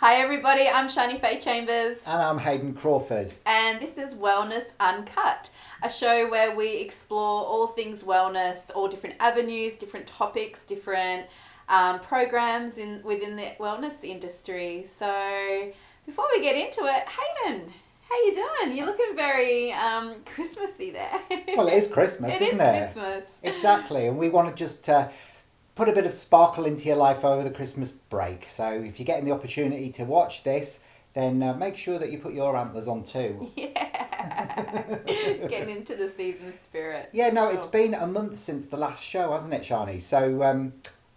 Hi everybody, I'm Shani-Faye Chambers. And I'm Hayden Crawford. And this is Wellness UNCUT, a show where we explore all things wellness, all different avenues, different topics, different programs within the wellness industry. So before we get into it, Hayden, how you doing? You're looking very Christmassy there. Well, it is Christmas, isn't it? It is Christmas. Exactly, and we want to just put a bit of sparkle into your life over the Christmas break. So if you're getting the opportunity to watch this, then make sure that you put your antlers on too. Yeah. Getting into the season spirit. Yeah, no, Sure. It's been a month since the last show, hasn't it, Shani? So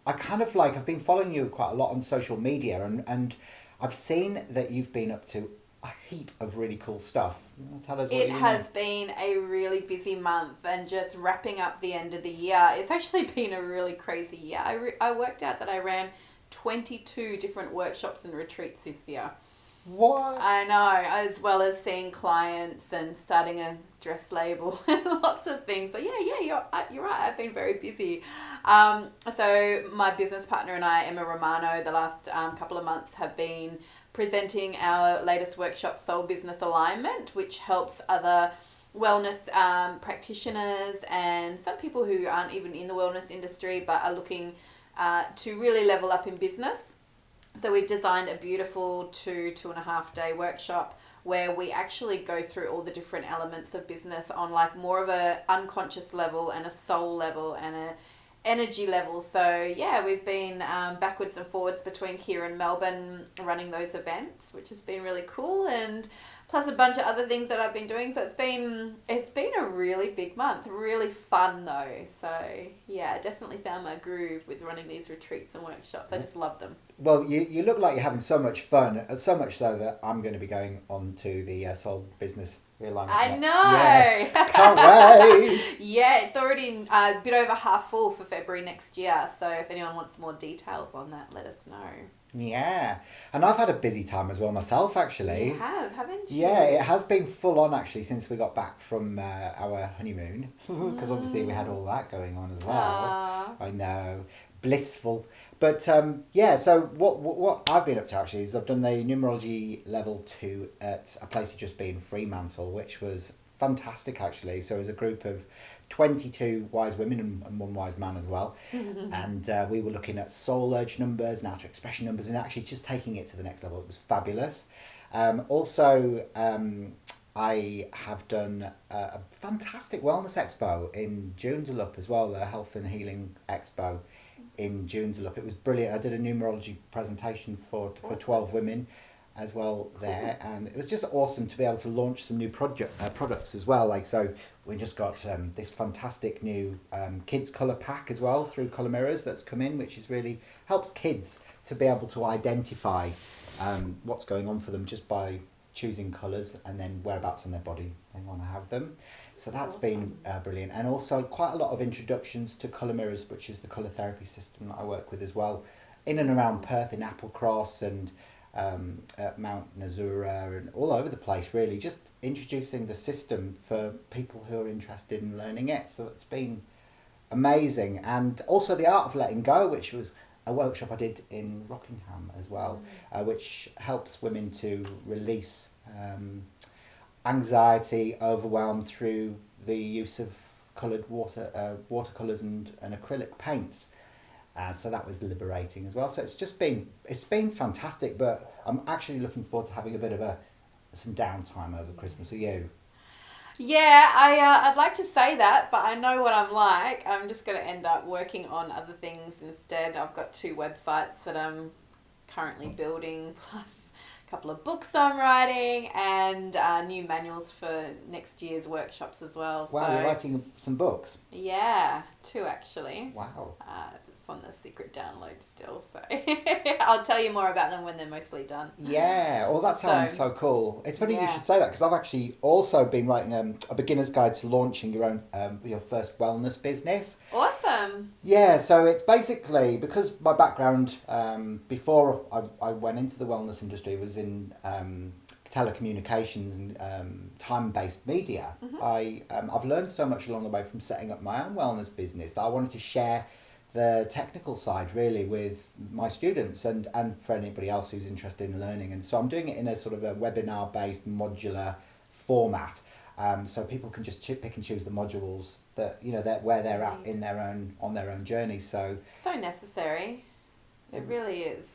I kind of I've been following you quite a lot on social media, and I've seen that you've been up to a heap of really cool stuff. Tell us what It you has been a really busy month, and just wrapping up the end of the year. It's actually been a really crazy year. I worked out that I ran 22 different workshops and retreats this year. What? I know, as well as seeing clients and starting a dress label and lots of things. So you're right. I've been very busy. So my business partner and I, Emma Romano, the last couple of months have been presenting our latest workshop, Soul Business Alignment, which helps other wellness practitioners and some people who aren't even in the wellness industry but are looking to really level up in business. So we've designed a beautiful 2.5 day workshop where we actually go through all the different elements of business on more of a unconscious level and a soul level and a energy level. So we've been backwards and forwards between here and Melbourne running those events, which has been really cool, and plus a bunch of other things that I've been doing. So it's been a really big month, really fun though. So I definitely found my groove with running these retreats and workshops. I just love them. Well, you look like you're having so much fun, so much so that I'm going to be going on to the Soul Business Realignment. I know. Yeah. Can't wait. Yeah, it's already a bit over half full for February next year. So if anyone wants more details on that, let us know. Yeah, and I've had a busy time as well myself, actually. You have, haven't you? Yeah, it has been full on actually since we got back from our honeymoon, because obviously we had all that going on as well. Aww. I know, blissful. But so what I've been up to actually is I've done the numerology level 2 at a place to just be in Fremantle, which was fantastic actually. So it was a group of 22 wise women and one wise man as well. And we were looking at soul urge numbers and outer expression numbers and actually just taking it to the next level. It was fabulous. Also, I have done a fantastic wellness expo in Joondalup as well, the Health and Healing Expo in Joondalup. It was brilliant. I did a numerology presentation for 12 women as well there, and it was just awesome to be able to launch some new products as well. So we just got this fantastic new kids colour pack as well through Colour Mirrors that's come in, which is really helps kids to be able to identify what's going on for them just by choosing colours and then whereabouts on their body they want to have them. So that's been brilliant, and also quite a lot of introductions to Colour Mirrors, which is the colour therapy system that I work with as well, in and around Perth, in Applecross and at Mount Nazura and all over the place, really, just introducing the system for people who are interested in learning it. So that's been amazing. And also the Art of Letting Go, which was a workshop I did in Rockingham as well, which helps women to release anxiety, overwhelm through the use of coloured watercolours and acrylic paints. So that was liberating as well. So it's been fantastic, but I'm actually looking forward to having a bit of some downtime over Christmas. Are you? Yeah, I'd like to say that, but I know what I'm like. I'm just going to end up working on other things instead. I've got 2 websites that I'm currently building, plus a couple of books I'm writing, and new manuals for next year's workshops as well. Wow, you're writing some books? Yeah, 2 actually. Wow. It's on the secret download still, so I'll tell you more about them when they're mostly done. Yeah, well, that sounds so cool. It's funny you should say that, because I've actually also been writing a beginner's guide to launching your first wellness business. Awesome. Yeah, so it's basically, because my background before I went into the wellness industry was in telecommunications and time-based media. I've learned so much along the way from setting up my own wellness business that I wanted to share the technical side really with my students and for anybody else who's interested in learning. And so I'm doing it in a sort of a webinar based modular format, so people can just pick and choose the modules that that where they're at in on their own journey. So necessary. It really is.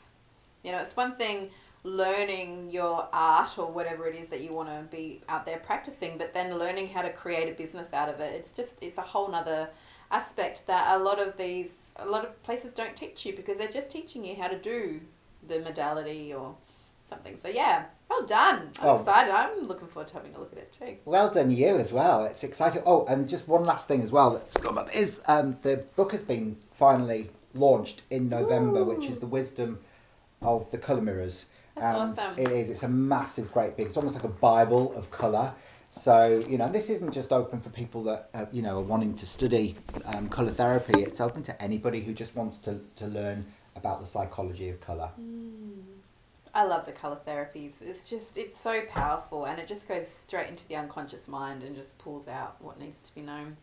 It's one thing learning your art or whatever it is that you want to be out there practicing, but then learning how to create a business out of it. It's a whole nother aspect that a lot of places don't teach you, because they're just teaching you how to do the modality or something. So yeah, well done. I'm excited. I'm looking forward to having a look at it too. Well done you as well. It's exciting. Oh, and just one last thing as well that's come up is the book has been finally launched in November, which is The Wisdom of the Colour Mirrors. That's awesome. It is. It's a massive, great big. It's almost like a Bible of colour. So, this isn't just open for people that, are wanting to study colour therapy. It's open to anybody who just wants to learn about the psychology of colour. I love the colour therapies. It's so powerful, and it just goes straight into the unconscious mind and just pulls out what needs to be known.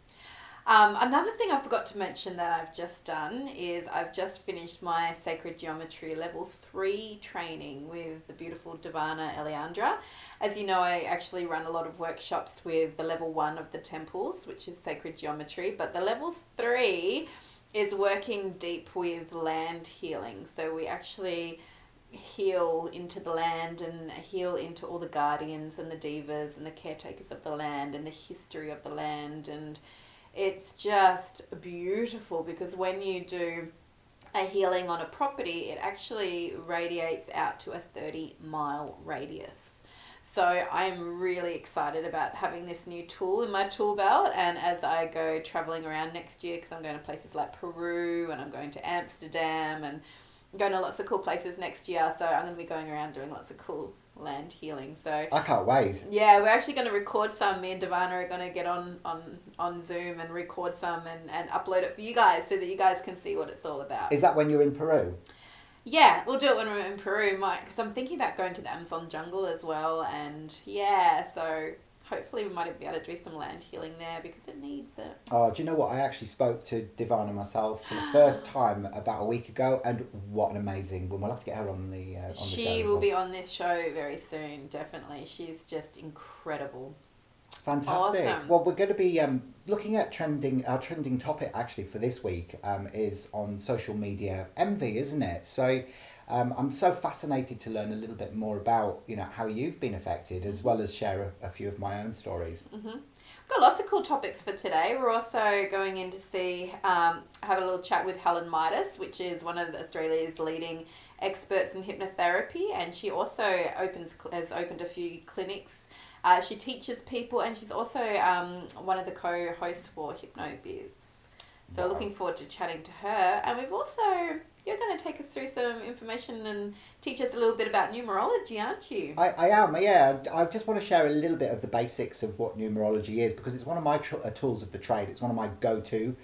Another thing I forgot to mention that I've just done is I've just finished my Sacred Geometry Level 3 training with the beautiful Divana Eliandra. As you know, I actually run a lot of workshops with the Level 1 of the temples, which is Sacred Geometry, but the Level 3 is working deep with land healing. So we actually heal into the land and heal into all the guardians and the devas and the caretakers of the land and the history of the land. And it's just beautiful, because when you do a healing on a property, it actually radiates out to a 30-mile radius. So I'm really excited about having this new tool in my tool belt, and as I go traveling around next year, because I'm going to places like Peru and I'm going to Amsterdam and I'm going to lots of cool places next year, so I'm going to be going around doing lots of cool land healing. So I can't wait. Yeah, we're actually going to record some. Me and Divana are going to get on Zoom and record some and upload it for you guys, so that you guys can see what it's all about. Is that when you're in Peru? Yeah, we'll do it when we're in Peru, because I'm thinking about going to the Amazon jungle as well, and yeah, so hopefully we might be able to do some land healing there, because it needs it. Oh, do you know what? I actually spoke to Divana myself for the first time about a week ago, and what an amazing woman. We'll have to get her on the show. She will be on this show very soon, definitely. She's just incredible. Fantastic. Awesome. Well, we're going to be looking at our trending topic actually for this week is on social media envy, isn't it? So I'm so fascinated to learn a little bit more about, how you've been affected, as well as share a few of my own stories. Mm-hmm. We've got lots of cool topics for today. We're also going in to have a little chat with Helen Midas, which is one of Australia's leading experts in hypnotherapy, and she also has opened a few clinics. She teaches people, and she's also one of the co-hosts for HypnoBiz. So Wow. Looking forward to chatting to her. And you're going to take us through some information and teach us a little bit about numerology, aren't you? I am, yeah. I just want to share a little bit of the basics of what numerology is, because it's one of my tools of the trade. It's one of my go-to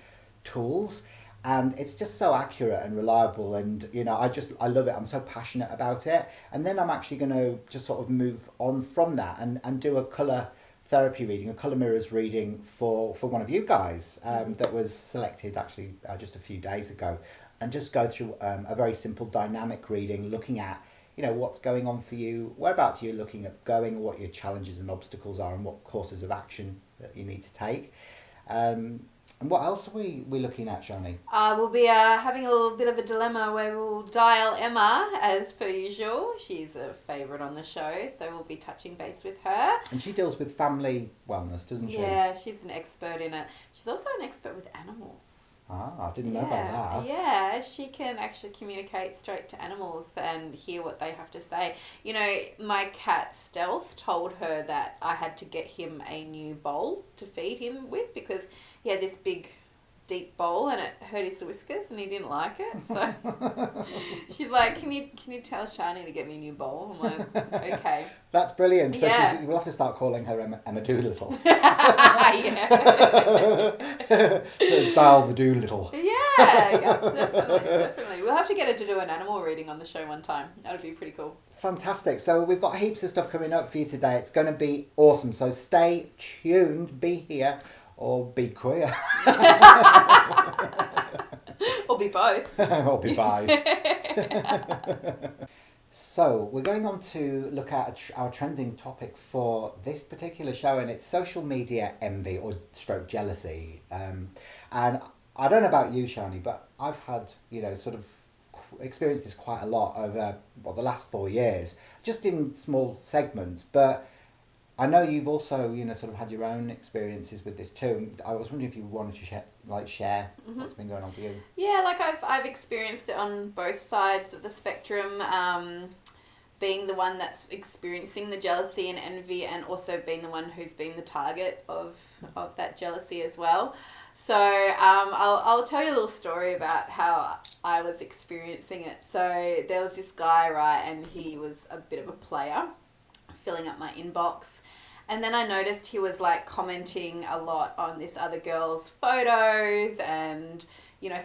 tools. And it's just so accurate and reliable, and I love it. I'm so passionate about it. And then I'm actually going to just sort of move on from that and do a colour therapy reading, a colour mirrors reading for one of you guys that was selected actually just a few days ago, and just go through a very simple dynamic reading, looking at what's going on for you, whereabouts you're looking at going, what your challenges and obstacles are, and what courses of action that you need to take. And what else are we looking at, Shani? We'll be having a little bit of a dilemma where we'll dial Emma, as per usual. She's a favourite on the show, so we'll be touching base with her. And she deals with family wellness, doesn't she? Yeah, she's an expert in it. She's also an expert with animals. Ah, I didn't know about that. Yeah, she can actually communicate straight to animals and hear what they have to say. My cat Stealth told her that I had to get him a new bowl to feed him with, because he had this big deep bowl and it hurt his whiskers and he didn't like it. So she's like, can you tell Shani to get me a new bowl? I'm like, okay. That's brilliant. So Yeah. we'll have to start calling her Emma Doolittle. Yeah. So it's Dial the Doolittle. Yeah, definitely. We'll have to get her to do an animal reading on the show one time. That would be pretty cool. Fantastic. So we've got heaps of stuff coming up for you today. It's going to be awesome. So stay tuned, be here, or be queer. Or be both. Or be bi. So we're going on to look at our trending topic for this particular show, and it's social media envy or stroke jealousy. And I don't know about you, Shani, but I've had, sort of experienced this quite a lot over the last 4 years, just in small segments. But I know you've also, sort of had your own experiences with this too. I was wondering if you wanted to share Mm-hmm. what's been going on for you. Yeah, like I've experienced it on both sides of the spectrum, being the one that's experiencing the jealousy and envy, and also being the one who's been the target of that jealousy as well. So I'll tell you a little story about how I was experiencing it. So there was this guy, right, and he was a bit of a player, filling up my inbox. And then I noticed he was like commenting a lot on this other girl's photos, and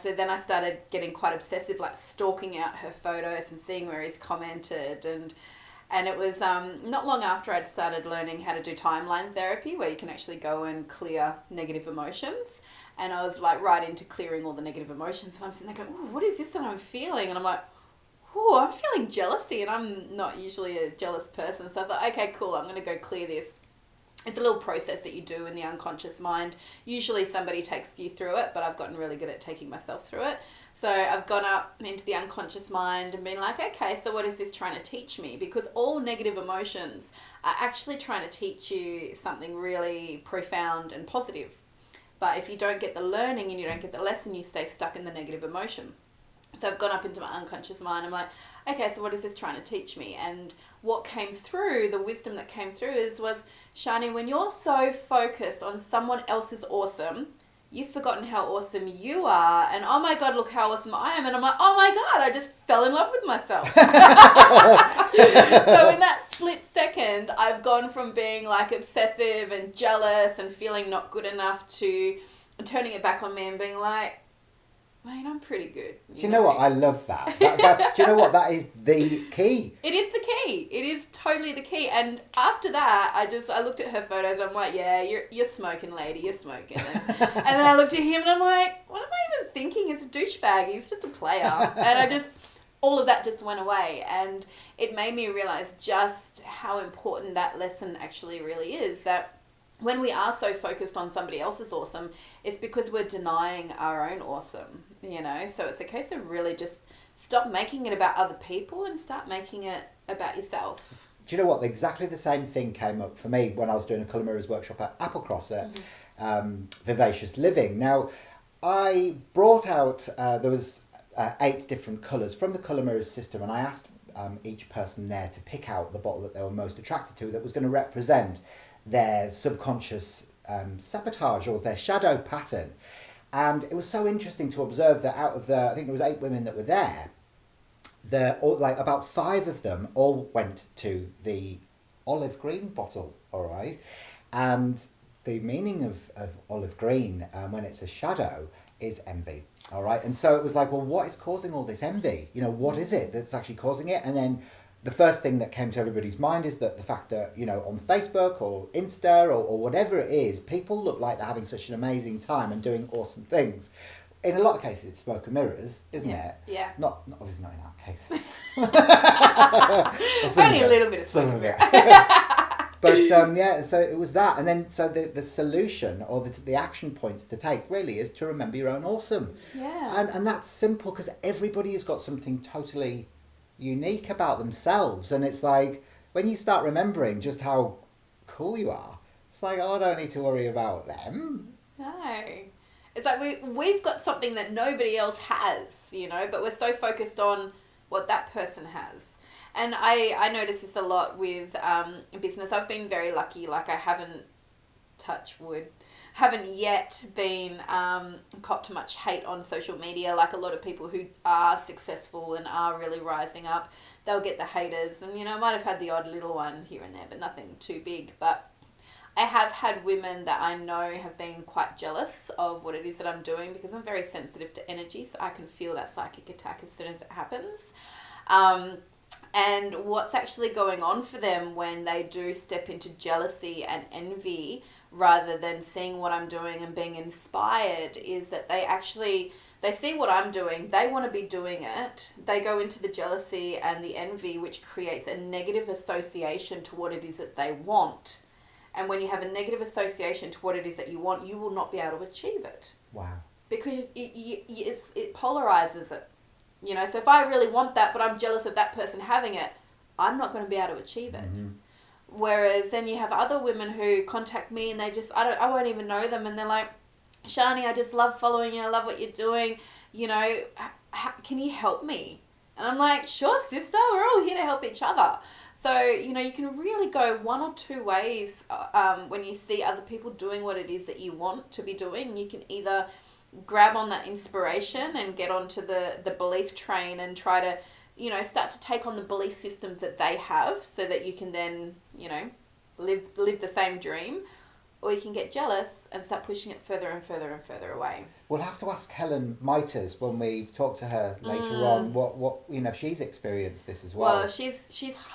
so then I started getting quite obsessive, like stalking out her photos and seeing where he's commented. And it was not long after I'd started learning how to do timeline therapy, where you can actually go and clear negative emotions. And I was like right into clearing all the negative emotions, and I'm sitting there going, "Ooh, what is this that I'm feeling?" And I'm like, "Oh, I'm feeling jealousy," and I'm not usually a jealous person. So I thought, okay, cool, I'm going to go clear this. It's a little process that you do in the unconscious mind. Usually somebody takes you through it, but I've gotten really good at taking myself through it. So I've gone up into the unconscious mind and been like, okay, so what is this trying to teach me? Because all negative emotions are actually trying to teach you something really profound and positive. But if you don't get the learning and you don't get the lesson, you stay stuck in the negative emotion. So I've gone up into my unconscious mind. I'm like, okay, so what is this trying to teach me? And what came through, the wisdom that came through was, Shani, when you're so focused on someone else's awesome, you've forgotten how awesome you are. And oh my God, look how awesome I am. And I'm like, oh my God, I just fell in love with myself. So in that split second, I've gone from being like obsessive and jealous and feeling not good enough to turning it back on me and being like, mate, I'm pretty good. Do you know what? I love that. That's do you know what? That is the key. It is the key. It is totally the key. And after that, I looked at her photos. I'm like, yeah, you're smoking, lady. You're smoking. And then I looked at him and I'm like, what am I even thinking? He's a douchebag. He's just a player. And all of that just went away. And it made me realize just how important that lesson actually really is. That when we are so focused on somebody else's awesome, it's because we're denying our own awesome, So it's a case of really just stop making it about other people and start making it about yourself. Do you know what? Exactly the same thing came up for me when I was doing a colour mirrors workshop at Applecross at Vivacious Living. Now, I brought out, there was 8 different colours from the colour mirrors system, and I asked each person there to pick out the bottle that they were most attracted to that was going to represent their subconscious sabotage or their shadow pattern. And it was so interesting to observe that out of I think there was 8 women that were there, about 5 of them all went to the olive green bottle, all right? And the meaning of olive green, when it's a shadow, is envy, all right? And so it was like, well, what is causing all this envy? What is it that's actually causing it? And then the first thing that came to everybody's mind is that the fact that, on Facebook or Insta or whatever it is, people look like they're having such an amazing time and doing awesome things. In a lot of cases, it's smoke and mirrors, isn't it? Yeah. Not obviously not in our cases. Only a little bit of smoke and mirror. But so it was that. And then so the solution or the action points to take really is to remember your own awesome. Yeah. And that's simple because everybody has got something totally unique about themselves, and it's like when you start remembering just how cool you are, it's like, oh, I don't need to worry about them. No, it's like we've got something that nobody else has, but we're so focused on what that person has. And I notice this a lot with business. I've been very lucky, like I haven't, touch wood, haven't yet been copped much hate on social media. Like a lot of people who are successful and are really rising up, they'll get the haters. And, I might have had the odd little one here and there, but nothing too big. But I have had women that I know have been quite jealous of what it is that I'm doing, because I'm very sensitive to energy, so I can feel that psychic attack as soon as it happens. And what's actually going on for them when they do step into jealousy and envy, rather than seeing what I'm doing and being inspired, is that they see what I'm doing, they want to be doing it, they go into the jealousy and the envy, which creates a negative association to what it is that they want. And when you have a negative association to what it is that you want, you will not be able to achieve it. Wow. Because it polarizes it. You know, so if I really want that, but I'm jealous of that person having it, I'm not going to be able to achieve it. Mm-hmm. Whereas then you have other women who contact me and they just, I won't even know them, and they're like, Shani, I just love following you, I love what you're doing, you know, can you help me? And I'm like, sure, sister, we're all here to help each other. So, you know, you can really go one or two ways when you see other people doing what it is that you want to be doing. You can either grab on that inspiration and get onto the belief train and try to, you know, start to take on the belief systems that they have so that you can then, you know, live the same dream. Or you can get jealous and start pushing it further and further and further away. We'll have to ask Helen Miters when we talk to her later on what you know, if she's experienced this as well. Well, she's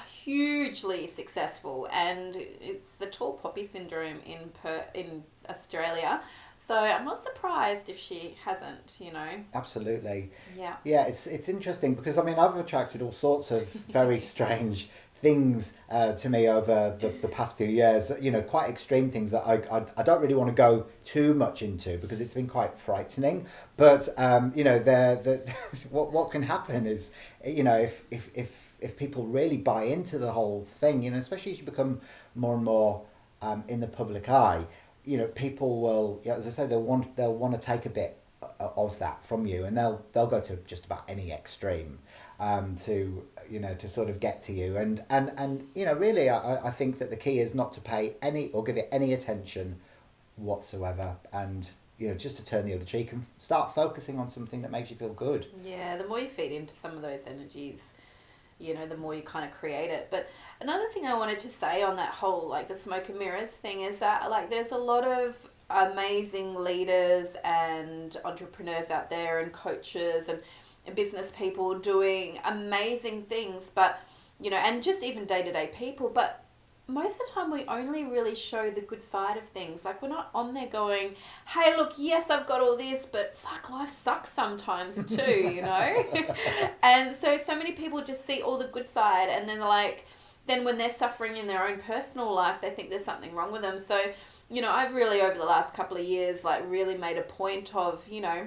hugely successful, and it's the tall poppy syndrome in Australia. So I'm not surprised if she hasn't, you know. Absolutely. Yeah. Yeah, it's interesting because, I mean, I've attracted all sorts of very strange things to me over the past few years, you know, quite extreme things that I don't really want to go too much into because it's been quite frightening. But, you know, what can happen is, you know, if people really buy into the whole thing, you know, especially as you become more and more in the public eye, you know, people will, you know, as I say, they'll want to take a bit of that from you, and they'll go to just about any extreme to, you know, to sort of get to you, and you know, really I think that the key is not to pay any or give it any attention whatsoever, and, you know, just to turn the other cheek and start focusing on something that makes you feel good. Yeah, the more you feed into some of those energies, you know, the more you kind of create it. But another thing I wanted to say on that whole, like, the smoke and mirrors thing is that, like, there's a lot of amazing leaders and entrepreneurs out there and coaches and business people doing amazing things, but, you know, and just even day-to-day people, but most of the time we only really show the good side of things. Like, we're not on there going, hey, look, yes, I've got all this, but fuck, life sucks sometimes too, you know? And so many people just see all the good side, and then they're like, then when they're suffering in their own personal life, they think there's something wrong with them. So, you know, I've really, over the last couple of years, like, really made a point of, you know,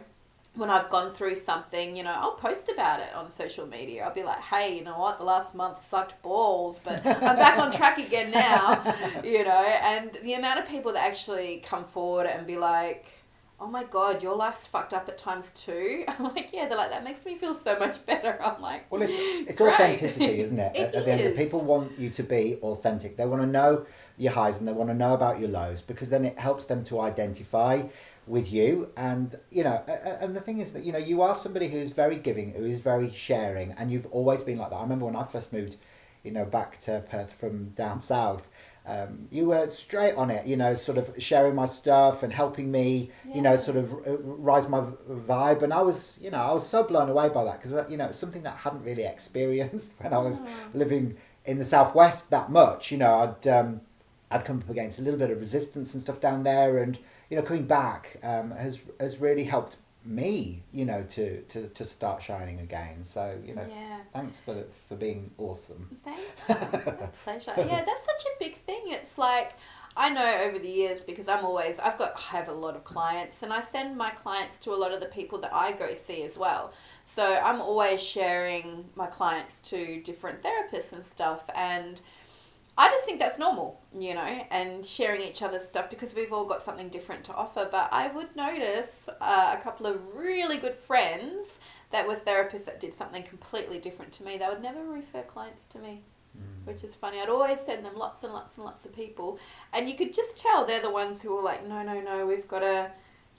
when I've gone through something, you know, I'll post about it on social media. I'll be like, hey, you know what, the last month sucked balls, but I'm back on track again now, you know. And the amount of people that actually come forward and be like, oh my God, your life's fucked up at times too. I'm like, yeah, they're like, that makes me feel so much better. I'm like, well, it's authenticity, isn't it? At the end of it, people want you to be authentic. They want to know your highs and they want to know about your lows, because then it helps them to identify with you. And, you know, and the thing is that, you know, you are somebody who is very giving, who is very sharing, and you've always been like that. I remember when I first moved, you know, back to Perth from down south, you were straight on it, you know, sort of sharing my stuff and helping me, you know, sort of rise my vibe. And I was, you know, I was so blown away by that, because, you know, it's something that I hadn't really experienced when I was living in the southwest that much. You know, I'd come up against a little bit of resistance and stuff down there, and, you know, coming back has really helped me, you know, to start shining again. So, you know, thanks for being awesome. Thanks. A pleasure. Yeah, that's such a big thing. It's like, I know over the years, because I have a lot of clients, and I send my clients to a lot of the people that I go see as well. So I'm always sharing my clients to different therapists and stuff, and I just think that's normal, you know, and sharing each other's stuff, because we've all got something different to offer. But I would notice a couple of really good friends that were therapists that did something completely different to me. They would never refer clients to me, which is funny. I'd always send them lots and lots and lots of people. And you could just tell they're the ones who were like, no, we've got to,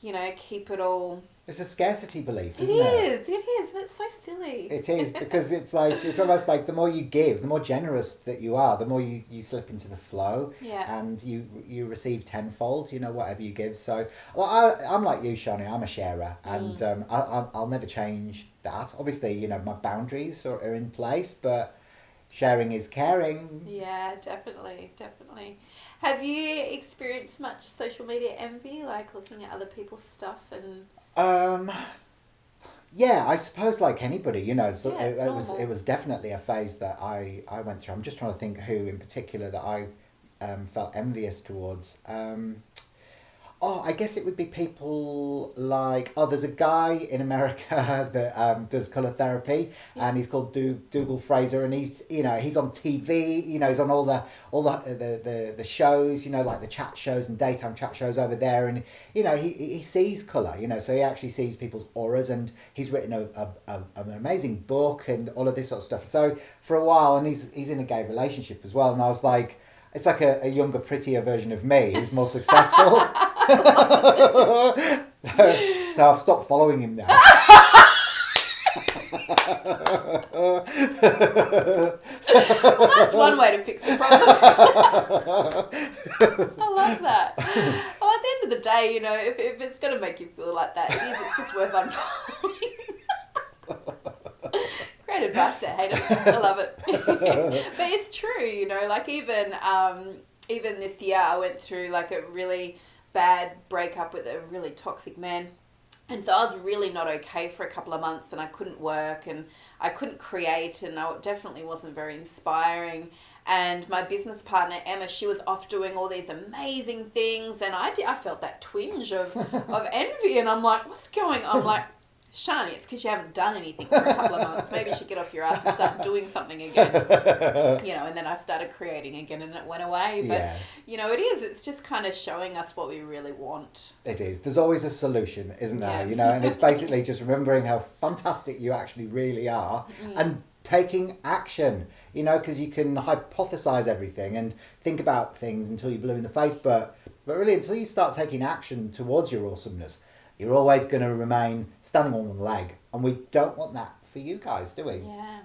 you know, keep it all. It's a scarcity belief, isn't it? It is, and it's so silly. It is, because it's like, it's almost like the more you give, the more generous that you are, the more you slip into the flow, and you receive tenfold, you know, whatever you give. So, well, I'm like you, Shani, I'm a sharer, and I'll never change that. Obviously, you know, my boundaries are in place, but, sharing is caring. Yeah, definitely. Have you experienced much social media envy, like looking at other people's stuff and? Yeah, I suppose like anybody, you know, so Yeah, it's it was definitely a phase that I went through. I'm just trying to think who in particular that I felt envious towards. Oh, I guess it would be people like, there's a guy in America that does colour therapy, and he's called Dougal Fraser, and he's, you know, he's on TV, you know, he's on all the shows, you know, like the chat shows and daytime chat shows over there, and, you know, he sees colour, you know, so he actually sees people's auras, and he's written an amazing book and all of this sort of stuff. So for a while, and he's in a gay relationship as well, and I was like, it's like a younger, prettier version of me who's more successful. So I've stopped following him now. Well, that's one way to fix the problem. I love that. Well, at the end of the day, you know, if it's going to make you feel like that, it's just worth unfollowing. Great advice there, Hayden. I love it. But it's true, you know, like even this year I went through like a really bad breakup with a really toxic man. And so I was really not okay for a couple of months, and I couldn't work and I couldn't create, and I definitely wasn't very inspiring. And my business partner, Emma, she was off doing all these amazing things, and I felt that twinge of envy, and I'm like, what's going on? I'm like, Shani, it's because you haven't done anything for a couple of months. Maybe you should get off your ass and start doing something again. You know, and then I started creating again and it went away. But, you know, it's just kind of showing us what we really want. It is. There's always a solution, isn't there? Yeah. You know, and it's basically just remembering how fantastic you actually really are and taking action, you know, because you can hypothesize everything and think about things until you're blue in the face. But really, until you start taking action towards your awesomeness, you're always going to remain standing on one leg. And we don't want that for you guys, do we? Yeah.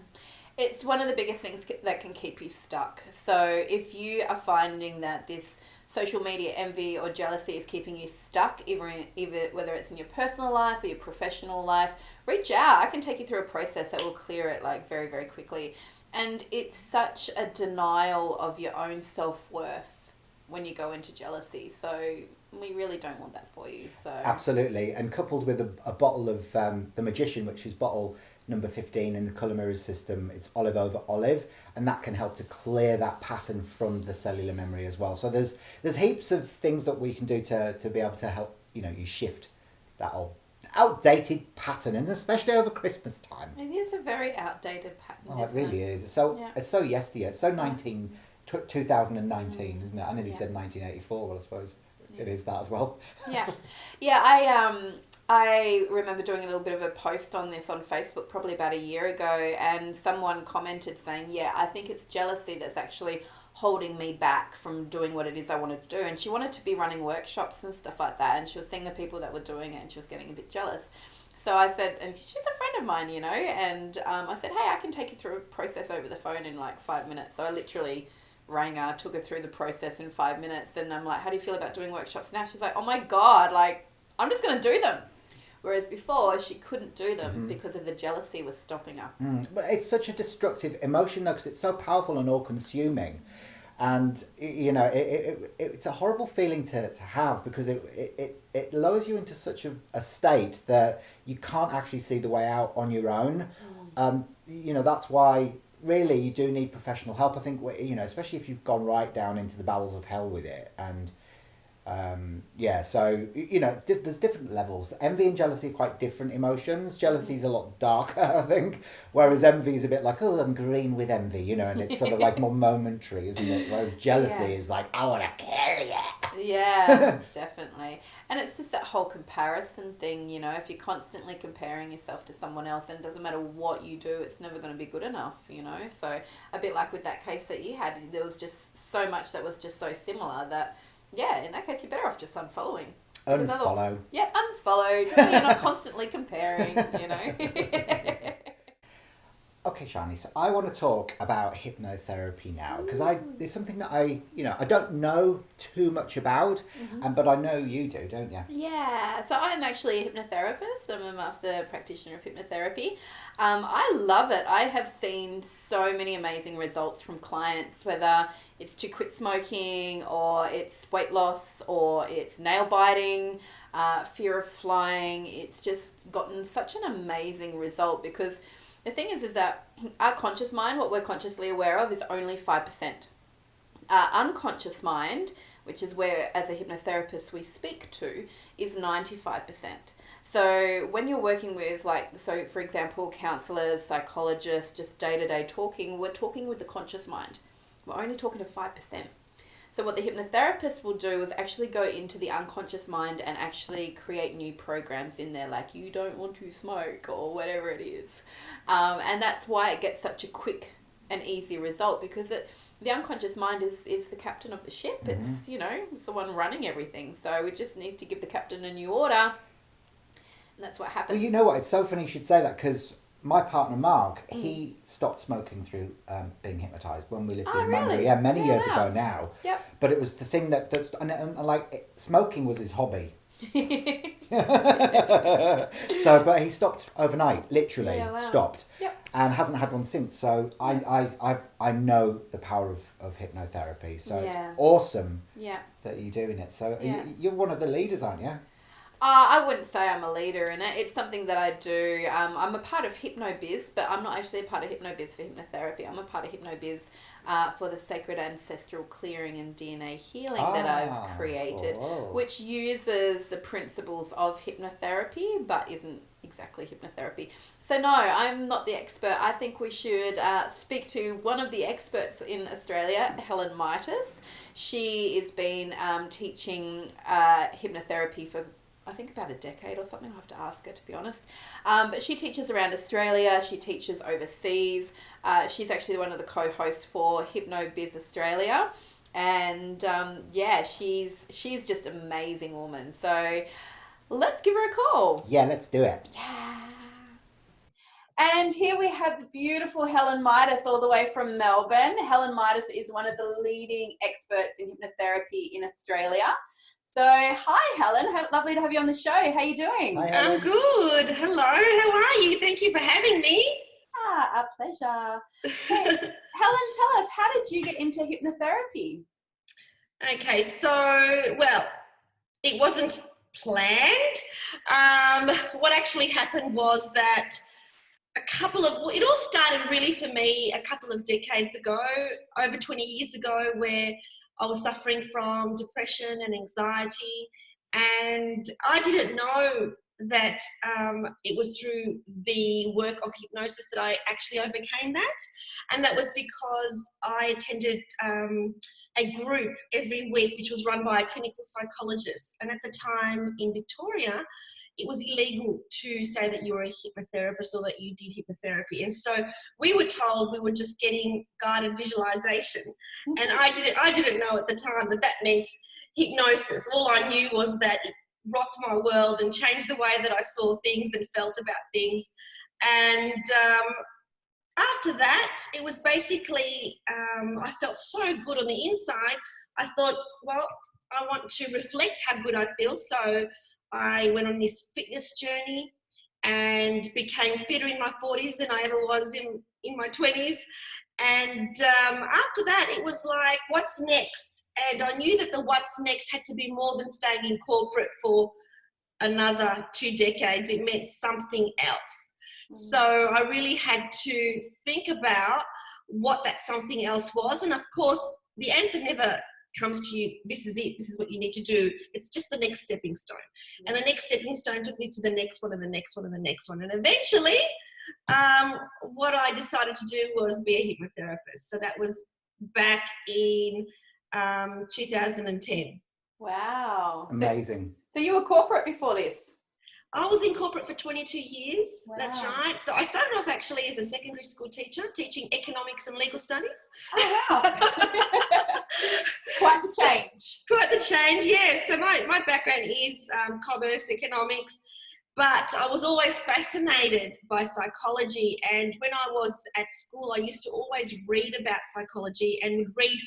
It's one of the biggest things that can keep you stuck. So if you are finding that this social media envy or jealousy is keeping you stuck, either whether it's in your personal life or your professional life, reach out. I can take you through a process that will clear it like very, very quickly. And it's such a denial of your own self-worth when you go into jealousy. So we really don't want that for you. So absolutely. And coupled with a bottle of The Magician, which is bottle number 15 in the Colour Mirrors system, it's olive over olive, and that can help to clear that pattern from the cellular memory as well. So there's heaps of things that we can do to be able to help, you know, you shift that old outdated pattern, and especially over Christmas time. It is a very outdated pattern. Oh, it really is. It's so yesteryear. It's so 2019, isn't it? I nearly said 1984. Well, I suppose it is that as well. I remember doing a little bit of a post on this on Facebook probably about a year ago, and someone commented saying, I think it's jealousy that's actually holding me back from doing what it is I wanted to do. And she wanted to be running workshops and stuff like that, and she was seeing the people that were doing it, and she was getting a bit jealous. So I said, and she's a friend of mine, you know, and I said, hey, I can take you through a process over the phone in like 5 minutes. So I literally rang her, took her through the process in 5 minutes, and I'm like, how do you feel about doing workshops now? She's like, oh my God, like, I'm just going to do them. Whereas before, she couldn't do them because of the jealousy was stopping her. But it's such a destructive emotion, though, because it's so powerful and all-consuming. And, you know, it's a horrible feeling to have, because it lowers you into such a state that you can't actually see the way out on your own. You know, that's why really you do need professional help. I think, you know, especially if you've gone right down into the bowels of hell with it. And so, you know, there's different levels. Envy and jealousy are quite different emotions. Jealousy is a lot darker, I think, whereas envy is a bit like, oh, I'm green with envy, you know, and it's sort of like more momentary, isn't it? Whereas jealousy is like, I want to kill you. Yeah, definitely. And it's just that whole comparison thing, you know, if you're constantly comparing yourself to someone else, and it doesn't matter what you do, it's never going to be good enough, you know. So a bit like with that case that you had, there was just so much that was just so similar that, in that case, you're better off just unfollowing. Unfollow. Unfollow, just so you're not constantly comparing, you know. Okay, Shani, so I want to talk about hypnotherapy now because it's something that I don't know too much about, but I know you do, don't you? Yeah, so I'm actually a hypnotherapist. I'm a master practitioner of hypnotherapy. I love it. I have seen so many amazing results from clients, whether it's to quit smoking or it's weight loss or it's nail biting, fear of flying. It's just gotten such an amazing result because the thing is that our conscious mind, what we're consciously aware of, is only 5%. Unconscious mind, which is where as a hypnotherapist we speak to, is 95%. So when you're working with so for example, counselors, psychologists, just day-to-day talking, we're talking with the conscious mind. We're only talking to 5%. So what the hypnotherapist will do is actually go into the unconscious mind and actually create new programs in there, like you don't want to smoke or whatever it is. And that's why it gets such a quick and easy result, because the unconscious mind is the captain of the ship. It's, it's the one running everything. So we just need to give the captain a new order. And that's what happens. Well, you know what? It's so funny you should say that because my partner Mark, he stopped smoking through being hypnotised when we lived in Mandurah. Really? Yeah, many years ago now. Yep. But it was the thing smoking was his hobby. But he stopped overnight, literally stopped, and hasn't had one since. So I know the power of hypnotherapy. So it's awesome that you're doing it. So you're one of the leaders, aren't you? I wouldn't say I'm a leader in it. It's something that I do. I'm a part of HypnoBiz, but I'm not actually a part of HypnoBiz for hypnotherapy. I'm a part of HypnoBiz for the sacred ancestral clearing and DNA healing that I've created, which uses the principles of hypnotherapy, but isn't exactly hypnotherapy. So no, I'm not the expert. I think we should speak to one of the experts in Australia, Helen Mitas. She has been teaching hypnotherapy for I think about a decade or something. I'll have to ask her, to be honest. But she teaches around Australia. She teaches overseas. She's actually one of the co-hosts for HypnoBiz Australia. And she's just an amazing woman. So let's give her a call. Yeah, let's do it. Yeah. And here we have the beautiful Helen Mitas all the way from Melbourne. Helen Mitas is one of the leading experts in hypnotherapy in Australia. So, hi, Helen. Lovely to have you on the show. How are you doing? Hi, Helen. I'm good. Hello. How are you? Thank you for having me. Our pleasure. Hey, Helen, tell us, how did you get into hypnotherapy? Okay, it wasn't planned. What actually happened was that it all started really for me a couple of decades ago, over 20 years ago, where I was suffering from depression and anxiety, and I didn't know that it was through the work of hypnosis that I actually overcame that. And that was because I attended a group every week which was run by a clinical psychologist, and at the time in Victoria it was illegal to say that you were a hypnotherapist or that you did hypnotherapy. And so we were told we were just getting guided visualization. And I didn't know at the time that meant hypnosis. All I knew was that it rocked my world and changed the way that I saw things and felt about things. And after that, it was basically, I felt so good on the inside. I thought, well, I want to reflect how good I feel. So I went on this fitness journey and became fitter in my 40s than I ever was in my 20s. And after that, it was like, what's next? And I knew that the what's next had to be more than staying in corporate for another 2 decades. It meant something else. So I really had to think about what that something else was. And of course, the answer never comes to you, this is it, this is what you need to do. It's just the next stepping stone. And the next stepping stone took me to the next one and the next one and the next one. And eventually, what I decided to do was be a hypnotherapist. So that was back in 2010. Wow. Amazing. So you were corporate before this? I was in corporate for 22 years. Wow. That's right. So I started off actually as a secondary school teacher, teaching economics and legal studies. Oh, wow. Quite the change. Quite the change, yes. So my background is commerce, economics, But I was always fascinated by psychology. And when I was at school, I used to always read about psychology and would read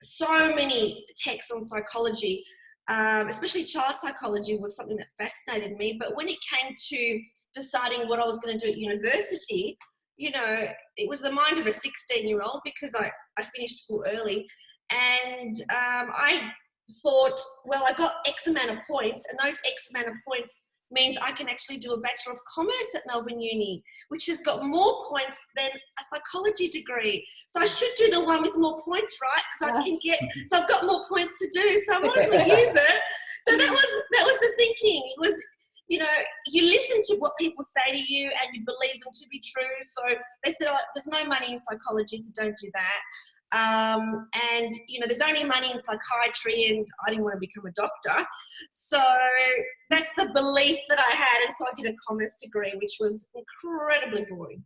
so many texts on psychology, especially child psychology was something that fascinated me. But when it came to deciding what I was going to do at university, you know, it was the mind of a 16-year-old because I finished school early. And I thought, well, I got X amount of points, and those X amount of points means I can actually do a Bachelor of Commerce at Melbourne Uni, which has got more points than a psychology degree. So I should do the one with more points, right? Because I can get, so I've got more points to do, so I might as well use it. So that was the thinking. It was, you know, you listen to what people say to you and you believe them to be true. So they said, oh, there's no money in psychology, so don't do that. And, you know, there's only money in psychiatry, and I didn't want to become a doctor. So that's the belief that I had. And so I did a commerce degree, which was incredibly boring.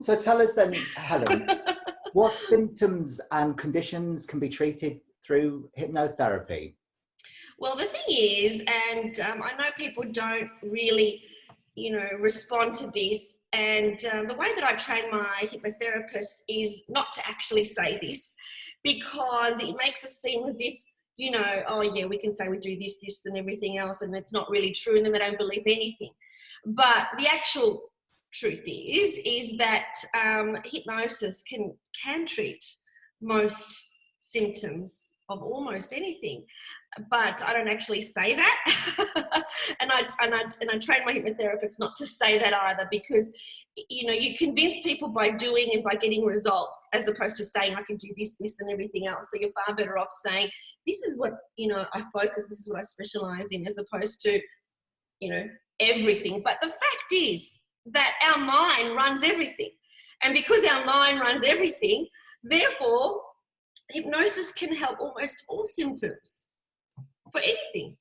So tell us then, Helen, what symptoms and conditions can be treated through hypnotherapy? Well, the thing is, and I know people don't really, you know, respond to this. And the way that I train my hypnotherapists is not to actually say this, because it makes us seem as if, you know, oh yeah, we can say we do this, this and everything else, and it's not really true, and then they don't believe anything. But the actual truth is that hypnosis can treat most symptoms of almost anything, but I don't actually say that. and I train my hypnotherapists not to say that either, because, you know, you convince people by doing and by getting results, as opposed to saying I can do this, this and everything else. So you're far better off saying, this is what, you know, I focus, this is what I specialize in, as opposed to, you know, everything. But the fact is that our mind runs everything. And because our mind runs everything, therefore, hypnosis can help almost all symptoms for anything.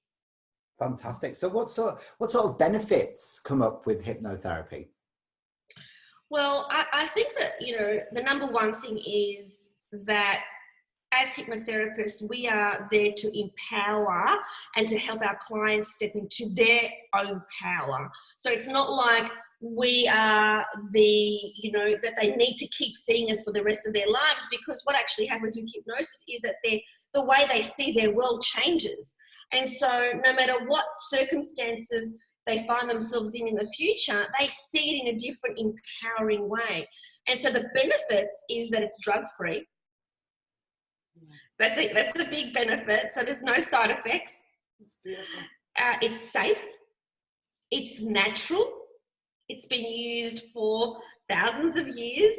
Fantastic. So what sort of benefits come up with hypnotherapy? Well, I think that, you know, the number one thing is that as hypnotherapists, we are there to empower and to help our clients step into their own power. So it's not like we are the, you know, that they need to keep seeing us for the rest of their lives, because what actually happens with hypnosis is that the way they see their world changes. And so no matter what circumstances they find themselves in the future, they see it in a different, empowering way. And so the benefits is that it's drug-free. That's it. That's the big benefit. So there's no side effects. It's beautiful. It's safe. It's natural. It's been used for thousands of years.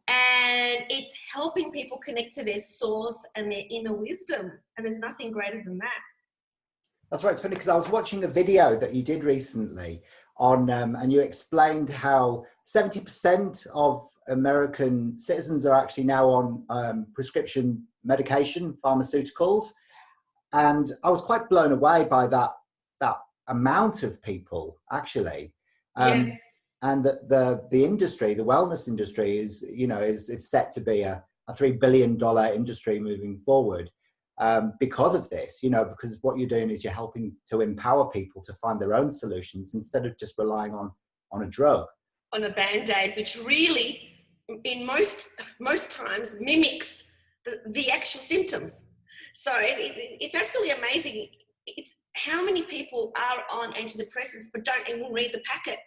And it's helping people connect to their source and their inner wisdom. And there's nothing greater than that. That's right. It's funny because I was watching a video that you did recently on, and you explained how 70% of American citizens are actually now on prescription medication, pharmaceuticals. And I was quite blown away by that amount of people, actually. Yeah. And the industry, the wellness industry is set to be a $3 billion industry moving forward. Because of this, you know, because what you're doing is you're helping to empower people to find their own solutions instead of just relying on a drug. On a Band-Aid, which really, in most times, mimics the actual symptoms. So it's absolutely amazing. It's how many people are on antidepressants but don't even read the packet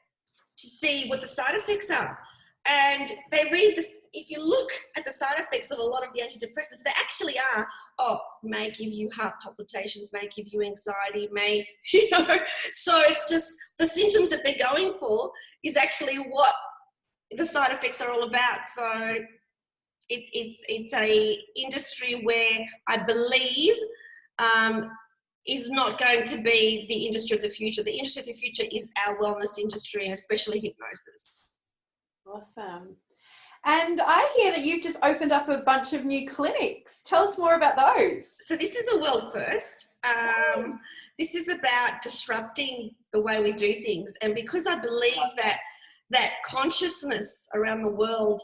to see what the side effects are. And they read this. If you look at the side effects of a lot of the antidepressants, they actually are, may give you heart palpitations, may give you anxiety, may, you know. So it's just the symptoms that they're going for is actually what the side effects are all about. So it's a industry where I believe is not going to be the industry of the future. The industry of the future is our wellness industry, and especially hypnosis. Awesome. And I hear that you've just opened up a bunch of new clinics. Tell us more about those. So this is a world first. This is about disrupting the way we do things. And because I believe that consciousness around the world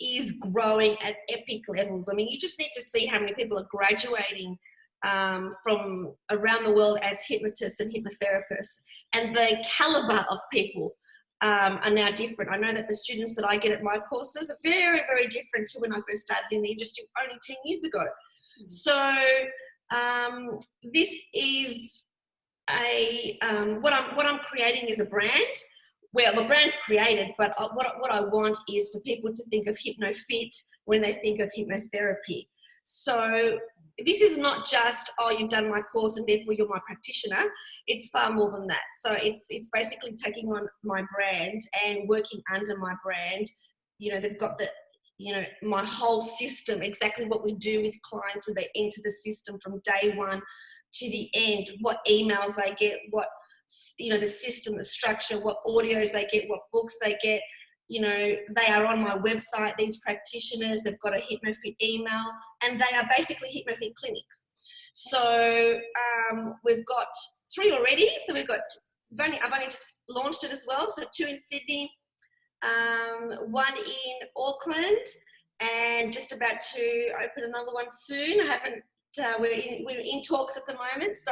is growing at epic levels. I mean, you just need to see how many people are graduating from around the world as hypnotists and hypnotherapists, and the caliber of people are now different. I know that the students that I get at my courses are very, very different to when I first started in the industry only 10 years ago. So this is what I'm creating is a brand. Well, the brand's created, but what I want is for people to think of HypnoFit when they think of hypnotherapy. So this is not just, oh, you've done my course and therefore you're my practitioner. It's far more than that. So it's basically taking on my brand and working under my brand. You know, they've got my whole system, exactly what we do with clients when they enter the system from day one to the end, what emails they get, what, the system, the structure, what audios they get, what books they get. They are on my website, these practitioners, they've got a HypnoFit email, and they are basically HypnoFit clinics. So we've got 3 already. So I've only just launched it as well. So 2 in Sydney, 1 in Auckland, and just about to open another one soon. I haven't. We're in talks at the moment, so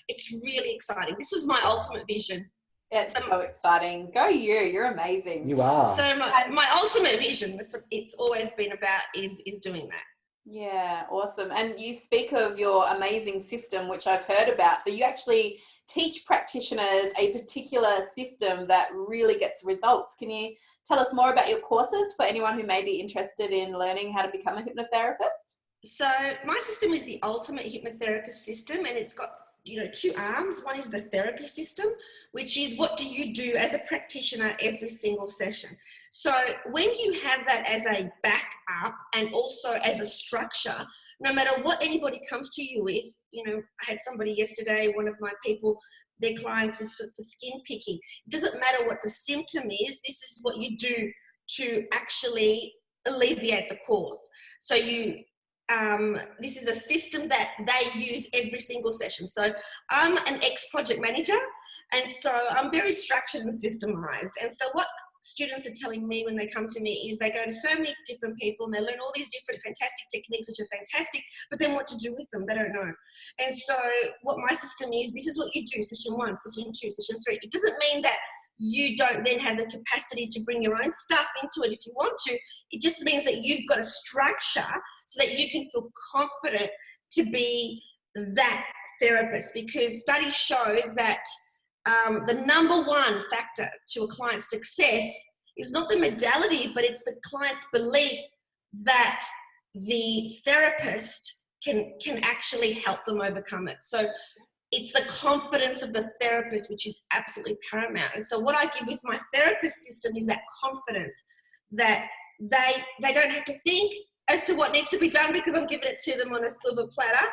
it's really exciting. This is my ultimate vision. It's so exciting. Go you. You're amazing. You are. So my ultimate vision, that's what it's always been about, is doing that. Yeah, awesome. And you speak of your amazing system, which I've heard about. So you actually teach practitioners a particular system that really gets results. Can you tell us more about your courses for anyone who may be interested in learning how to become a hypnotherapist? So my system is the ultimate hypnotherapist system, and it's got 2 arms. One is the therapy system, which is what do you do as a practitioner every single session. So when you have that as a backup and also as a structure, no matter what anybody comes to you with, I had somebody yesterday, one of my people, their clients was for skin picking. It doesn't matter what the symptom is, this is what you do to actually alleviate the cause. So this is a system that they use every single session. So I'm an ex-project manager, and so I'm very structured and systemized. And so what students are telling me when they come to me is they go to so many different people and they learn all these different fantastic techniques, which are fantastic, but then what to do with them, they don't know. And so what my system is, this is what you do, session 1, session 2, session 3. It doesn't mean that you don't then have the capacity to bring your own stuff into it if you want to. It just means that you've got a structure so that you can feel confident to be that therapist, because studies show that the number 1 factor to a client's success is not the modality, but it's the client's belief that the therapist can actually help them overcome it. So it's the confidence of the therapist, which is absolutely paramount. And so what I give with my therapist system is that confidence that they don't have to think as to what needs to be done, because I'm giving it to them on a silver platter.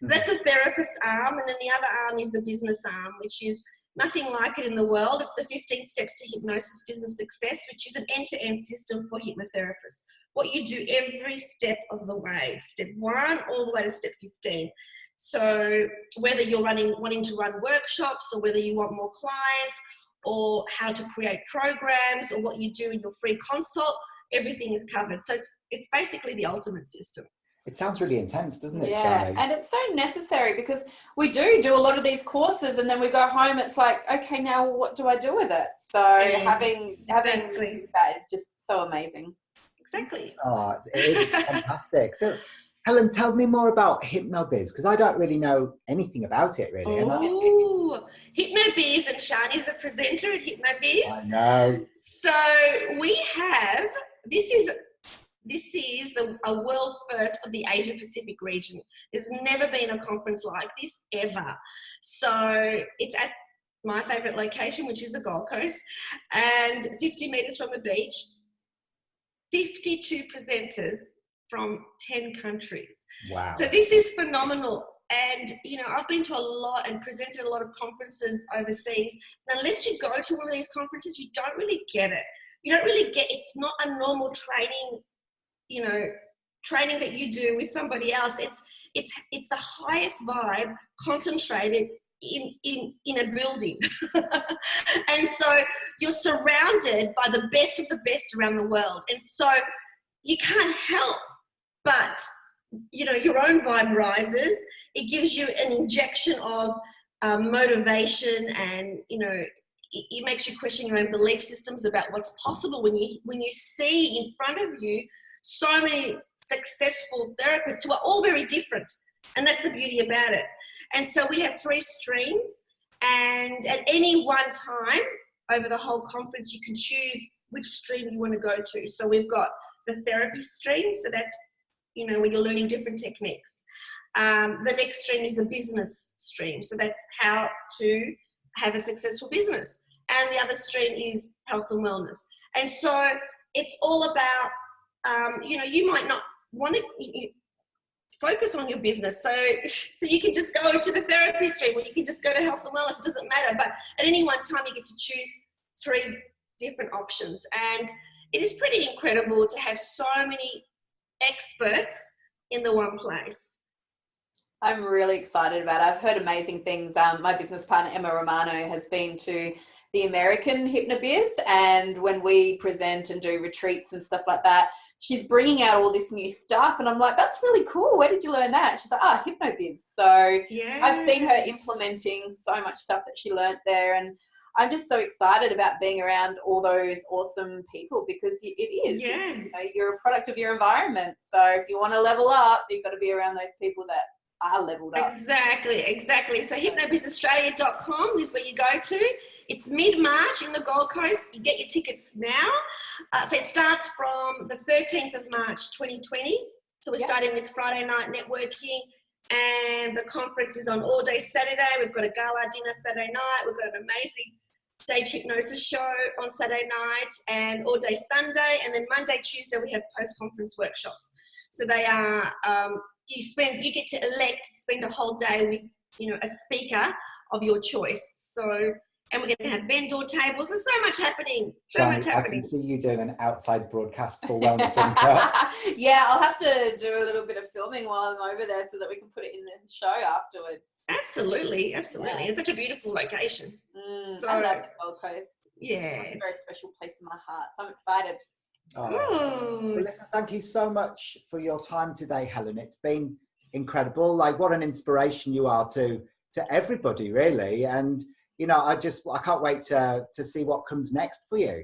So that's the therapist arm. And then the other arm is the business arm, which is nothing like it in the world. It's the 15 steps to hypnosis business success, which is an end-to-end system for hypnotherapists. What you do every step of the way, step 1 all the way to step 15. So whether you're wanting to run workshops, or whether you want more clients, or how to create programs, or what you do in your free consult, everything is covered. So it's basically the ultimate system. It sounds really intense, doesn't it, Yeah, Shani? and it's so necessary, because we do a lot of these courses and then we go home, it's like, okay, now what do I do with it? So having that is just so amazing. Exactly. Oh, it's fantastic. So Helen, tell me more about HypnoBiz, because I don't really know anything about it, really. Oh, HypnoBiz, and Shani's the presenter at HypnoBiz. I know. So we have, this is a world first for the Asia Pacific region. There's never been a conference like this ever. So it's at my favourite location, which is the Gold Coast, and 50 metres from the beach, 52 presenters from 10 countries. Wow. So this is phenomenal. And, I've been to a lot and presented at a lot of conferences overseas. And unless you go to one of these conferences, you don't really get it. You don't really get, it's not a normal training, training that you do with somebody else. It's the highest vibe concentrated in a building. And so you're surrounded by the best of the best around the world. And so you can't help but your own vibe rises. It gives you an injection of motivation, and it makes you question your own belief systems about what's possible when you see in front of you so many successful therapists who are all very different. And that's the beauty about it. And so we have 3 streams, and at any one time over the whole conference, you can choose which stream you want to go to. So we've got the therapy stream. So that's, where you're learning different techniques. The next stream is the business stream. So that's how to have a successful business. And the other stream is health and wellness. And so it's all about, you might not want to focus on your business. So you can just go to the therapy stream, or you can just go to health and wellness. It doesn't matter. But at any one time, you get to choose 3 different options. And it is pretty incredible to have so many experts in the one place. I'm really excited about it. I've heard amazing things. My business partner, Emma Romano, has been to the American Hypnobiz, and when we present and do retreats and stuff like that, she's bringing out all this new stuff, and I'm like, that's really cool. Where did you learn that? She's like, Hypnobiz. So yes. I've seen her implementing so much stuff that she learnt there, and I'm just so excited about being around all those awesome people, because it is. Yeah. You're a product of your environment. So if you want to level up, you've got to be around those people that are leveled up. Exactly. So hypnobizaustralia.com is where you go to. It's mid-March in the Gold Coast. You get your tickets now. So it starts from the 13th of March 2020. So we're starting with Friday night networking, and the conference is on all day Saturday. We've got a gala dinner Saturday night. We've got an amazing stage hypnosis show on Saturday night, and all day Sunday. And then Monday, Tuesday, we have post-conference workshops. So they are, you get to elect to spend a whole day with, a speaker of your choice. So, and we're going to have vendor tables. There's so much happening. Shani, I can see you doing an outside broadcast for Wellness UNCUT. Yeah, I'll have to do a little bit of filming while I'm over there so that we can put it in the show afterwards. Absolutely. Yeah. It's such a beautiful location. So, I love the Gold Coast. Yeah. It's a very special place in my heart. So I'm excited. Well, listen, thank you so much for your time today, Helen. It's been incredible. Like, what an inspiration you are to everybody, really. And I can't wait to see what comes next for you.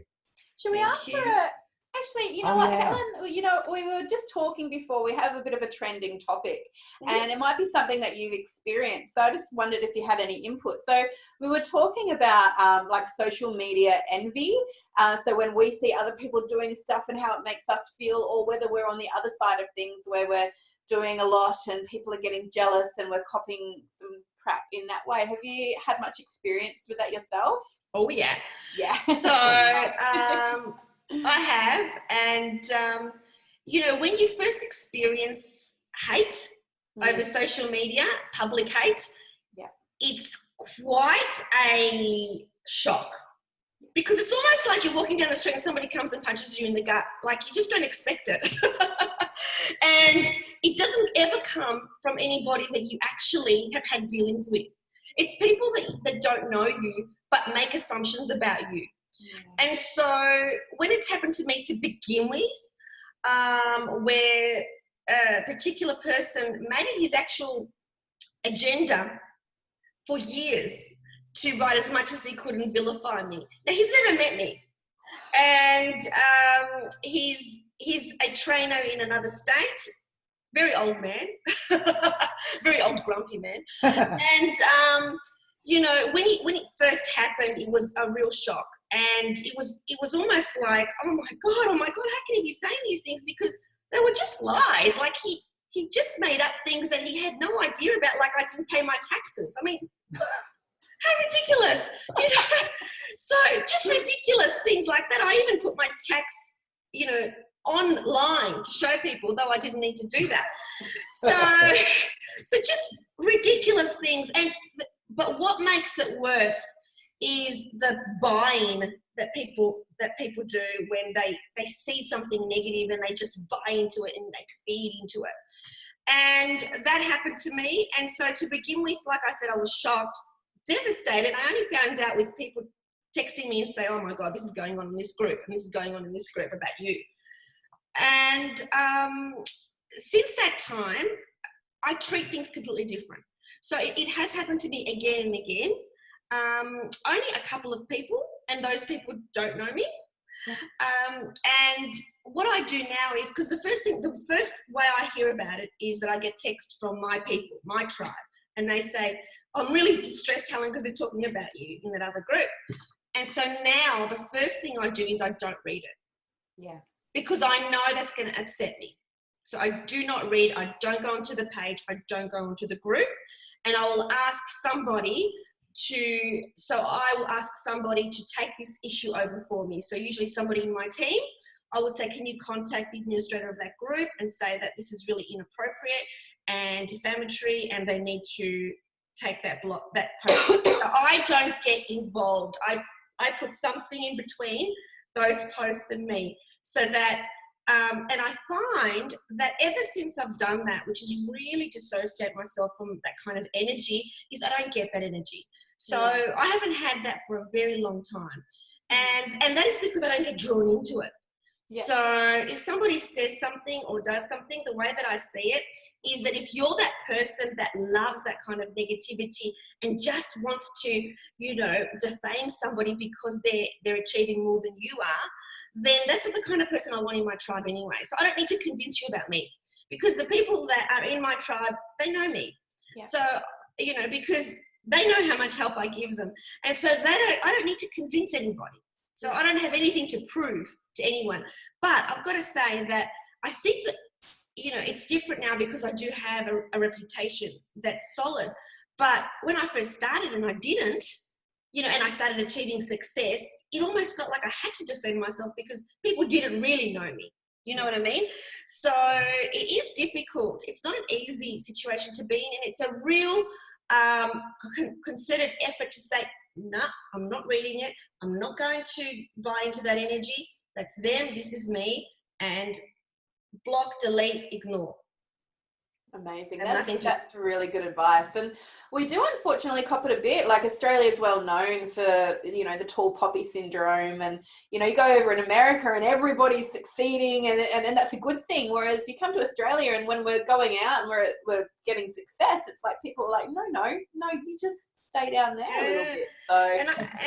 Should we ask for it? Actually, Helen, we were just talking before. We have a bit of a trending topic, and it might be something that you've experienced. So I just wondered if you had any input. So we were talking about like social media envy. So when we see other people doing stuff and how it makes us feel, or whether we're on the other side of things where we're doing a lot and people are getting jealous and we're copying some crap in that way. Have you had much experience with that yourself? Oh, yeah. Yeah. So I have. And, when you first experience hate over social media, public hate, it's quite a shock. Because it's almost like you're walking down the street and somebody comes and punches you in the gut. Like, you just don't expect it. And it doesn't ever come from anybody that you actually have had dealings with. It's people that don't know you but make assumptions about you. Yeah. And so when it's happened to me to begin with, where a particular person made it his actual agenda for years to write as much as he could and vilify me. Now, he's never met me. And he's a trainer in another state, very old man, very old grumpy man. And, when it first happened, it was a real shock. And it was almost like, oh my God, how can he be saying these things? Because they were just lies. Like he just made up things that he had no idea about, like I didn't pay my taxes. I mean, how ridiculous, So just ridiculous things like that. I even put my tax, online to show people, though I didn't need to do that. So just ridiculous things. But what makes it worse is the buying that people do when they see something negative and they just buy into it and they feed into it. And that happened to me. And so to begin with, like I said, I was shocked, devastated. I only found out with people texting me and say, oh my God, this is going on in this group and this is going on in this group about you. And since that time, I treat things completely different. So it has happened to me again and again. Only a couple of people, and those people don't know me. And what I do now is, because the first way I hear about it is that I get text from my people, my tribe, and they say, I'm really distressed, Helen, because they're talking about you in that other group. And so now the first thing I do is I don't read it. Yeah. Because I know that's going to upset me. So I do not read, I don't go onto the page, I don't go onto the group, and I will ask somebody to take this issue over for me. So usually somebody in my team, I would say, can you contact the administrator of that group and say that this is really inappropriate and defamatory, and they need to take that post. So I don't get involved. I put something in between those posts and me, so that and I find that ever since I've done that, which is really dissociate myself from that kind of energy, is I don't get that energy. So I haven't had that for a very long time. And that is because I don't get drawn into it. Yeah. So if somebody says something or does something, the way that I see it is that if you're that person that loves that kind of negativity and just wants to, defame somebody because they're achieving more than you are, then that's the kind of person I want in my tribe anyway. So I don't need to convince you about me, because the people that are in my tribe, they know me. Yeah. So, because they know how much help I give them. And so I don't need to convince anybody. So I don't have anything to prove to anyone. But I've got to say that I think that, it's different now because I do have a reputation that's solid. But when I first started and I didn't, and I started achieving success, it almost felt like I had to defend myself because people didn't really know me. You know what I mean? So it is difficult. It's not an easy situation to be in. And it's a real concerted effort to say, no, I'm not reading it. I'm not going to buy into that energy. That's them. This is me. And block, delete, ignore. Amazing. That's really good advice. And we do unfortunately cop it a bit. Like, Australia is well known for, the tall poppy syndrome, and, you go over in America and everybody's succeeding, and that's a good thing. Whereas you come to Australia and when we're going out and we're getting success, it's like people are like, no, you just stay down there a little bit. So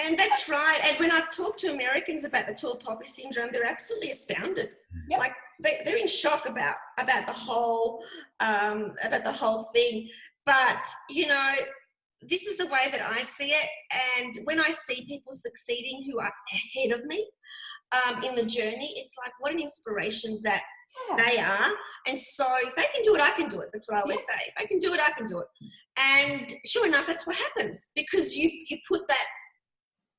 and that's right. And when I've talked to Americans about the tall poppy syndrome, they're absolutely astounded. Yep. Like they're in shock about the whole thing. But this is the way that I see it. And when I see people succeeding who are ahead of me in the journey, it's like, what an inspiration that they are. And so if they can do it, I can do it. That's what I always say. If I can do it, I can do it. And sure enough, that's what happens, because you put that